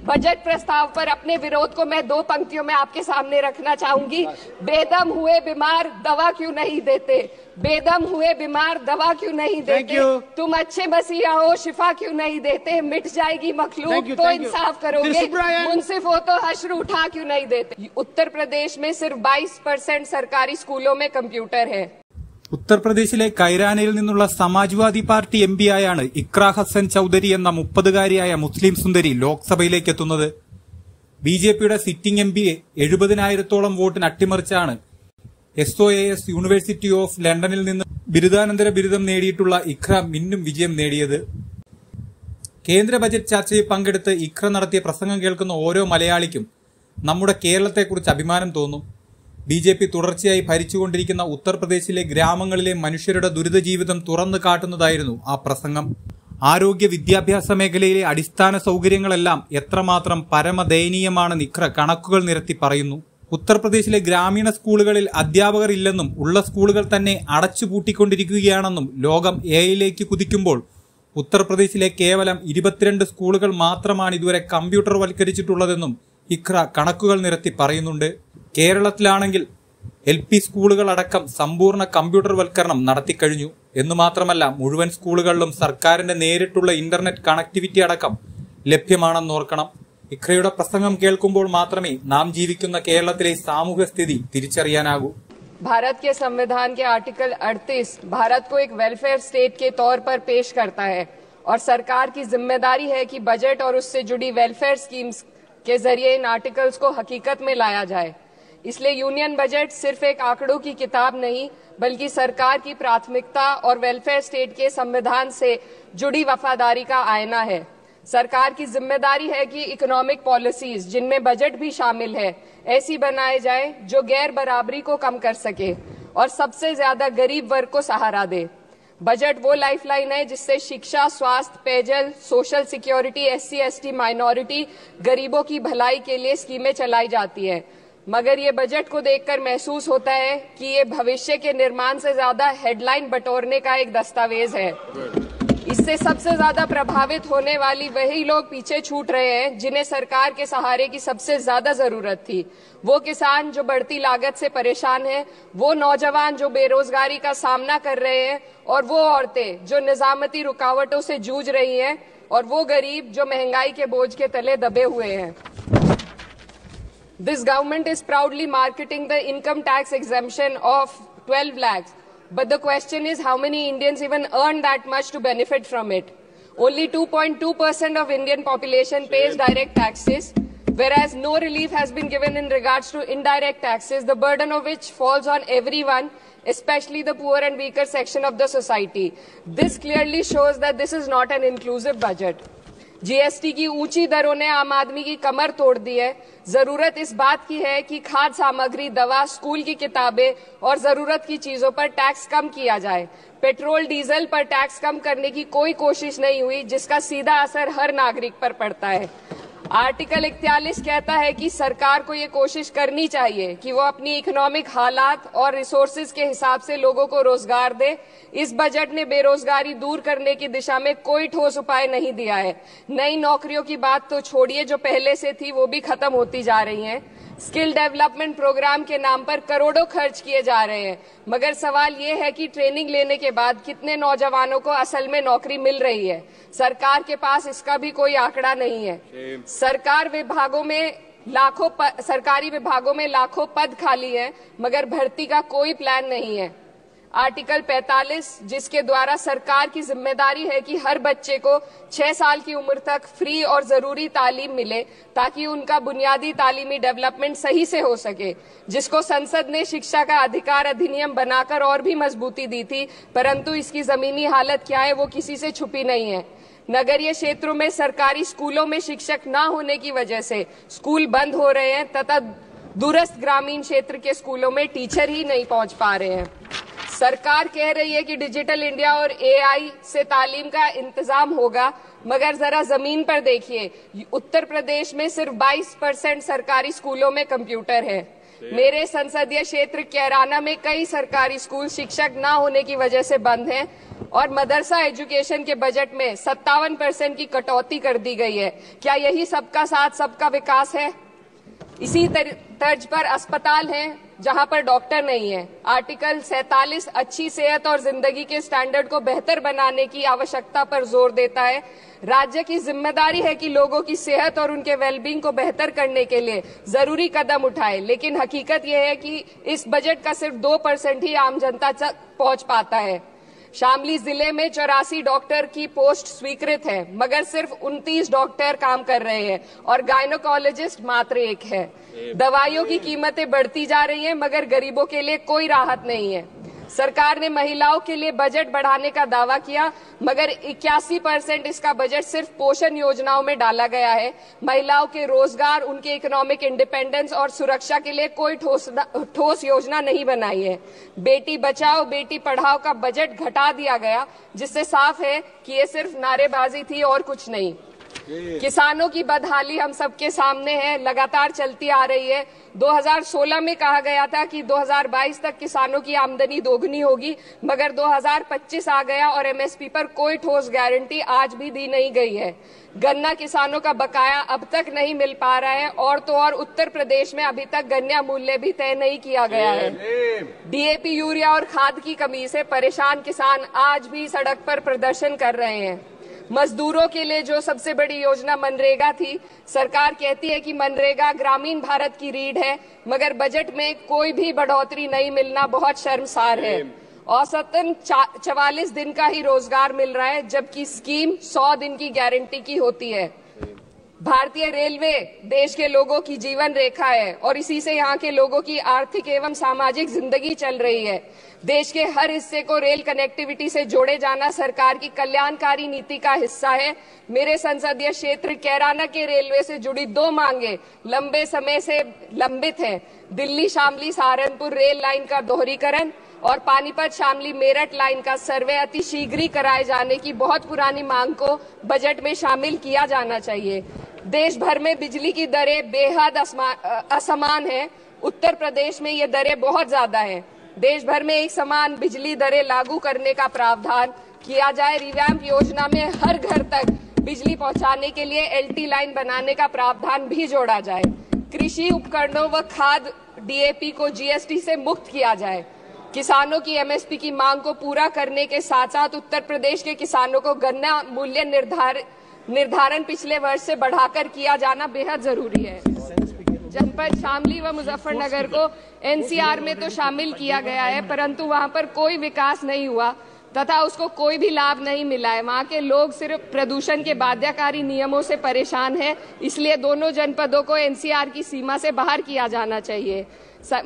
Budget प्रस्ताव पर अपने विरोध को मैं 2 पंक्तियों में आपके सामने रखना चाहूंगी। बेदम हुए बीमार दवा क्यों नहीं देते, बेदम हुए बीमार दवा क्यों नहीं देते, तुम अच्छे मसीहा हो शिफा क्यों नहीं देते, मिट जाएगी मखलूक तो इंसाफ करोगे, मुंसिफ हो तो हश्र उठा क्यों नहीं देते। उत्तर प्रदेश में सिर्फ 22% सरकारी स्कूलों में कंप्यूटर है। ഉത്തർപ്രദേശിലെ കൈരാനയിൽ നിന്നുള്ള സമാജ്വാദി പാർട്ടി എംപിയായാണ് ഇക്ര ഹസൻ ചൌധരി എന്ന 30-കാരിയായ മുസ്ലിം സുന്ദരി ലോക്സഭയിലേക്ക് എത്തുന്നത്. ബിജെപിയുടെ സിറ്റിംഗ് എംപിയെ 70,000-ഓളം വോട്ടിന് അട്ടിമറിച്ചാണ് SOAS യൂണിവേഴ്സിറ്റി ഓഫ് ലണ്ടനിൽ നിന്ന് ബിരുദാനന്തര ബിരുദം നേടിയിട്ടുള്ള ഇക്ര മിന്നും വിജയം നേടിയത്. കേന്ദ്ര ബജറ്റ് ചർച്ചയിൽ പങ്കെടുത്ത് ഇക്ര നടത്തിയ പ്രസംഗം കേൾക്കുന്ന ഓരോ മലയാളിക്കും നമ്മുടെ കേരളത്തെക്കുറിച്ച് അഭിമാനം തോന്നും. ബിജെപി തുടർച്ചയായി ഭരിച്ചുകൊണ്ടിരിക്കുന്ന ഉത്തർപ്രദേശിലെ ഗ്രാമങ്ങളിലെ മനുഷ്യരുടെ ദുരിത ജീവിതം തുറന്നു കാട്ടുന്നതായിരുന്നു ആ പ്രസംഗം. ആരോഗ്യ വിദ്യാഭ്യാസ മേഖലയിലെ അടിസ്ഥാന സൗകര്യങ്ങളെല്ലാം എത്രമാത്രം പരമദയനീയമാണെന്ന് ഇക്ര കണക്കുകൾ നിരത്തി പറയുന്നു. ഉത്തർപ്രദേശിലെ ഗ്രാമീണ സ്കൂളുകളിൽ അധ്യാപകർ ഇല്ലെന്നും ഉള്ള സ്കൂളുകൾ തന്നെ അടച്ചുപൂട്ടിക്കൊണ്ടിരിക്കുകയാണെന്നും ലോകം AI-യിലേക്ക് കുതിക്കുമ്പോൾ ഉത്തർപ്രദേശിലെ കേവലം 22 സ്കൂളുകൾ മാത്രമാണ് ഇതുവരെ കമ്പ്യൂട്ടർവൽക്കരിച്ചിട്ടുള്ളതെന്നും ഇക്ര കണക്കുകൾ നിരത്തി പറയുന്നുണ്ട്. കേരളത്തിലാണെങ്കിൽ LP സ്കൂളുകളടക്കം സമ്പൂർണ്ണ കമ്പ്യൂട്ടർവൽക്കരണം നടത്തിക്കഴിഞ്ഞു എന്നു മാത്രമല്ല മുഴുവൻ സ്കൂളുകളിലും സർക്കാരിന്റെ നേരിട്ടുള്ള ഇന്റർനെറ്റ് കണക്ടിവിറ്റി അടക്കം ലഭ്യമാണെന്നോർക്കണം. ഇക്രയുടെ പ്രസംഗം കേൾക്കുമ്പോൾ മാത്രമേ നാം ജീവിക്കുന്ന കേരളത്തിലെ സാമൂഹ്യ സ്ഥിതി തിരിച്ചറിയാനാകൂ. भारत के संविधान के आर्टिकल 38 भारत को एक वेलफेयर स्टेट के तौर पर पेश करता है और सरकार की जिम्मेदारी है कि बजट और उससे जुड़ी वेलफेयर स्कीम्स के जरिए इन आर्टिकल्स को हकीकत में लाया जाए। इसलिए यूनियन बजट सिर्फ एक आंकड़ों की किताब नहीं बल्कि सरकार की प्राथमिकता और वेलफेयर स्टेट के संविधान से जुड़ी वफादारी का आईना है। सरकार की जिम्मेदारी है कि इकोनॉमिक पॉलिसीज जिनमें बजट भी शामिल है ऐसी बनाए जाए जो गैर बराबरी को कम कर सके और सबसे ज्यादा गरीब वर्ग को सहारा दे। बजट वो लाइफलाइन है जिससे शिक्षा, स्वास्थ्य, पेयजल, सोशल सिक्योरिटी, SC/ST माइनॉरिटी, गरीबों की भलाई के लिए स्कीमें चलाई जाती है। मगर ये बजट को देखकर महसूस होता है कि ये भविष्य के निर्माण से ज्यादा हेडलाइन बटोरने का एक दस्तावेज है। इससे सबसे ज्यादा प्रभावित होने वाली वही लोग पीछे छूट रहे हैं जिन्हें सरकार के सहारे की सबसे ज्यादा जरूरत थी। वो किसान जो बढ़ती लागत से परेशान हैं, वो नौजवान जो बेरोजगारी का सामना कर रहे हैं और वो औरतें जो निजामती रुकावटों से जूझ रही हैं और वो गरीब जो महंगाई के बोझ के तले दबे हुए हैं। This government is proudly marketing the income tax exemption of 12 lakhs. But the question is how many Indians even earn that much to benefit from it? Only 2.2% of Indian population pays direct taxes, whereas no relief has been given in regards to indirect taxes, the burden of which falls on everyone, especially the poor and weaker section of the society. This clearly shows that this is not an inclusive budget. GST की ऊंची दरों ने आम आदमी की कमर तोड़ दी है। जरूरत इस बात की है कि खाद्य सामग्री, दवा, स्कूल की किताबें और जरूरत की चीजों पर टैक्स कम किया जाए। पेट्रोल डीजल पर टैक्स कम करने की कोई कोशिश नहीं हुई जिसका सीधा असर हर नागरिक पर पड़ता है। आर्टिकल 41 कहता है कि सरकार को ये कोशिश करनी चाहिए कि वो अपनी इकोनॉमिक हालात और रिसोर्सेज के हिसाब से लोगों को रोजगार दे। इस बजट ने बेरोजगारी दूर करने की दिशा में कोई ठोस उपाय नहीं दिया है। नई नौकरियों की बात तो छोड़िए, जो पहले से थी वो भी खत्म होती जा रही हैं। स्किल डेवलपमेंट प्रोग्राम के नाम पर करोड़ों खर्च किए जा रहे हैं, मगर सवाल ये है कि ट्रेनिंग लेने के बाद कितने नौजवानों को असल में नौकरी मिल रही है। सरकार के पास इसका भी कोई आंकड़ा नहीं है। सरकारी विभागों में लाखों पद खाली हैं, मगर भर्ती का कोई प्लान नहीं है। आर्टिकल 45 जिसके द्वारा सरकार की जिम्मेदारी है कि हर बच्चे को 6 साल की उम्र तक फ्री और जरूरी तालीम मिले ताकि उनका बुनियादी तालीमी डेवलपमेंट सही से हो सके, जिसको संसद ने शिक्षा का अधिकार अधिनियम बनाकर और भी मजबूती दी थी, परंतु इसकी जमीनी हालत क्या है वो किसी से छुपी नहीं है। नगरीय क्षेत्रों में सरकारी स्कूलों में शिक्षक न होने की वजह से स्कूल बंद हो रहे हैं तथा दूरस्थ ग्रामीण क्षेत्र के स्कूलों में टीचर ही नहीं पहुंच पा रहे हैं। सरकार कह रही है कि डिजिटल इंडिया और AI से तालीम का इंतजाम होगा, मगर जरा जमीन पर देखिए, उत्तर प्रदेश में सिर्फ 22% सरकारी स्कूलों में कंप्यूटर है। मेरे संसदीय क्षेत्र कैराना में कई सरकारी स्कूल शिक्षक न होने की वजह से बंद हैं और मदरसा एजुकेशन के बजट में 57% की कटौती कर दी गई है। क्या यही सबका साथ सबका विकास है? इसी तर्ज पर अस्पताल हैं जहां पर डॉक्टर नहीं है। आर्टिकल 47 अच्छी सेहत और जिंदगी के स्टैंडर्ड को बेहतर बनाने की आवश्यकता पर जोर देता है। राज्य की जिम्मेदारी है कि लोगों की सेहत और उनके वेलबींग को बेहतर करने के लिए जरूरी कदम उठाए, लेकिन हकीकत यह है कि इस बजट का सिर्फ 2% ही आम जनता तक पहुंच पाता है। शामली जिले में 84 डॉक्टर की पोस्ट स्वीकृत है, मगर सिर्फ 29 डॉक्टर काम कर रहे हैं और गायनोकोलॉजिस्ट मात्र 1 है। दवाइयों की कीमतें बढ़ती जा रही हैं, मगर गरीबों के लिए कोई राहत नहीं है। सरकार ने महिलाओं के लिए बजट बढ़ाने का दावा किया, मगर 81% इसका बजट सिर्फ पोषण योजनाओं में डाला गया है। महिलाओं के रोजगार, उनके इकोनॉमिक इंडिपेंडेंस और सुरक्षा के लिए कोई ठोस योजना नहीं बनाई है। बेटी बचाओ बेटी पढ़ाओ का बजट घटा दिया गया, जिससे साफ है कि ये सिर्फ नारेबाजी थी और कुछ नहीं। किसानों की बदहाली हम सबके सामने है, लगातार चलती आ रही है। 2016 में कहा गया था कि 2022 तक किसानों की आमदनी दोगुनी होगी, मगर 2025 आ गया और एमएसपी पर कोई ठोस गारंटी आज भी दी नहीं गई है। गन्ना किसानों का बकाया अब तक नहीं मिल पा रहा है और तो और उत्तर प्रदेश में अभी तक गन्ना मूल्य भी तय नहीं किया गया है। डीएपी, यूरिया और खाद की कमी से परेशान किसान आज भी सड़क पर प्रदर्शन कर रहे हैं। मजदूरों के लिए जो सबसे बड़ी योजना मनरेगा थी, सरकार कहती है कि मनरेगा ग्रामीण भारत की रीढ़ है, मगर बजट में कोई भी बढ़ोतरी नहीं मिलना बहुत शर्मसार है। औसतन 44 दिन का ही रोजगार मिल रहा है, जबकि स्कीम 100 दिन की गारंटी की होती है। भारतीय रेलवे देश के लोगों की जीवन रेखा है और इसी से यहाँ के लोगों की आर्थिक एवं सामाजिक जिंदगी चल रही है। देश के हर हिस्से को रेल कनेक्टिविटी से जोड़े जाना सरकार की कल्याणकारी नीति का हिस्सा है। मेरे संसदीय क्षेत्र कैराना के रेलवे से जुड़ी 2 मांगे लंबे समय से लंबित हैं। दिल्ली शामली सहारनपुर रेल लाइन का दोहरीकरण और पानीपत शामली मेरठ लाइन का सर्वे अति शीघ्र कराए जाने की बहुत पुरानी मांग को बजट में शामिल किया जाना चाहिए। देश भर में बिजली की दरें बेहद असमान हैं। उत्तर प्रदेश में ये दरें बहुत ज्यादा हैं। देश भर में एक समान बिजली दरें लागू करने का प्रावधान किया जाए। रिवैम्प योजना में हर घर तक बिजली पहुंचाने के लिए एलटी लाइन बनाने का प्रावधान भी जोड़ा जाए। कृषि उपकरणों व खाद डीएपी को जीएसटी से मुक्त किया जाए। किसानों की एमएसपी की मांग को पूरा करने के साथ साथ उत्तर प्रदेश के किसानों को गन्ना मूल्य निर्धारण पिछले वर्ष से बढ़ाकर किया जाना बेहद जरूरी है। जनपद शामली व मुजफ्फरनगर को एनसीआर में तो शामिल किया गया है, परंतु वहां पर कोई विकास नहीं हुआ तथा उसको कोई भी लाभ नहीं मिला है। वहां के लोग सिर्फ प्रदूषण के बाध्यकारी नियमों से परेशान हैं, इसलिए दोनों जनपदों को एनसीआर की सीमा से बाहर किया जाना चाहिए।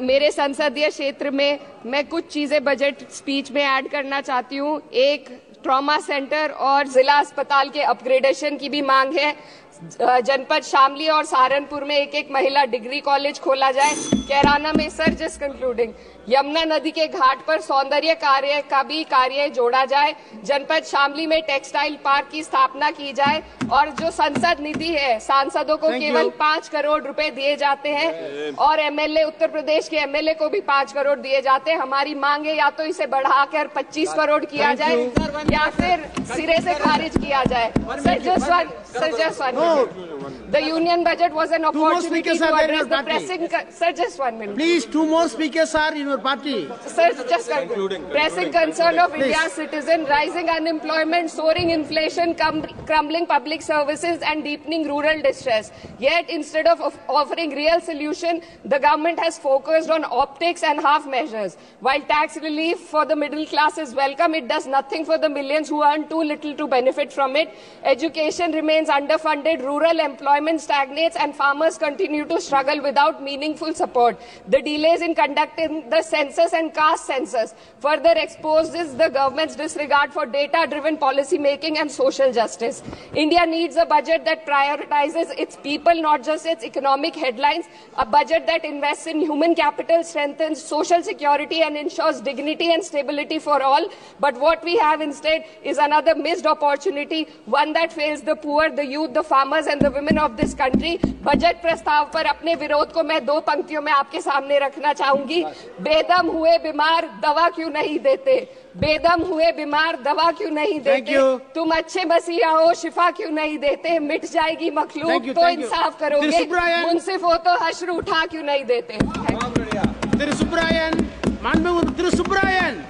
मेरे संसदीय क्षेत्र में मैं कुछ चीजें बजट स्पीच में ऐड करना चाहती हूँ। एक, ट्रॉमा सेंटर और जिला अस्पताल के अपग्रेडेशन की भी मांग है। जनपद शामली और सहारनपुर में एक महिला डिग्री कॉलेज खोला जाए। कैराना में सर जस्ट कंक्लूडिंग, यमुना नदी के घाट पर सौंदर्य कार्य का भी कार्य जोड़ा जाए। जनपद शामली में टेक्सटाइल पार्क की स्थापना की जाए और जो संसद निधि है, सांसदों को केवल 5 करोड़ रुपए दिए जाते हैं और एमएलए, उत्तर प्रदेश के एमएलए को भी 5 करोड़ दिए जाते हैं। हमारी मांग है या तो इसे बढ़ाकर 25 करोड़ किया जाए या फिर सिरे से खारिज किया जाए। Sir just one The union budget was an opportunity to address the pressing... Sir, just 1 minute. Please, 2 more speakers are in your party. Sir, just concluding. Pressing concern of India's citizen, rising unemployment, soaring inflation, crumbling public services and deepening rural distress. Yet, instead of offering real solution, the government has focused on optics and half measures. While tax relief for the middle class is welcome, it does nothing for the millions who earn too little to benefit from it. Education remains underfunded, rural employment stagnates and farmers continue to struggle without meaningful support. The delays in conducting the census and caste census further exposes the government's disregard for data-driven policy making and social justice. India needs a budget that prioritizes its people, not just its economic headlines, a budget that invests in human capital, strengthens social security and ensures dignity and stability for all. But what we have instead is another missed opportunity, one that fails the poor, the youth, the farmers and the women of this country. Budget प्रस्ताव पर अपने विरोध को मैं 2 पंक्तियों में आपके सामने रखना चाहूंगी। बेदम हुए बीमार दवा क्यों नहीं देते, बेदम हुए बीमार दवा क्यों नहीं देते, तुम अच्छे मसीहा हो शिफा क्यों नहीं देते, मिट जाएगी मखलूक तो इंसाफ करोगे, मुंसिफ हो तो हश्र उठा क्यों नहीं देते। Thiru Subrayan, Manbu Thiru Subrayan.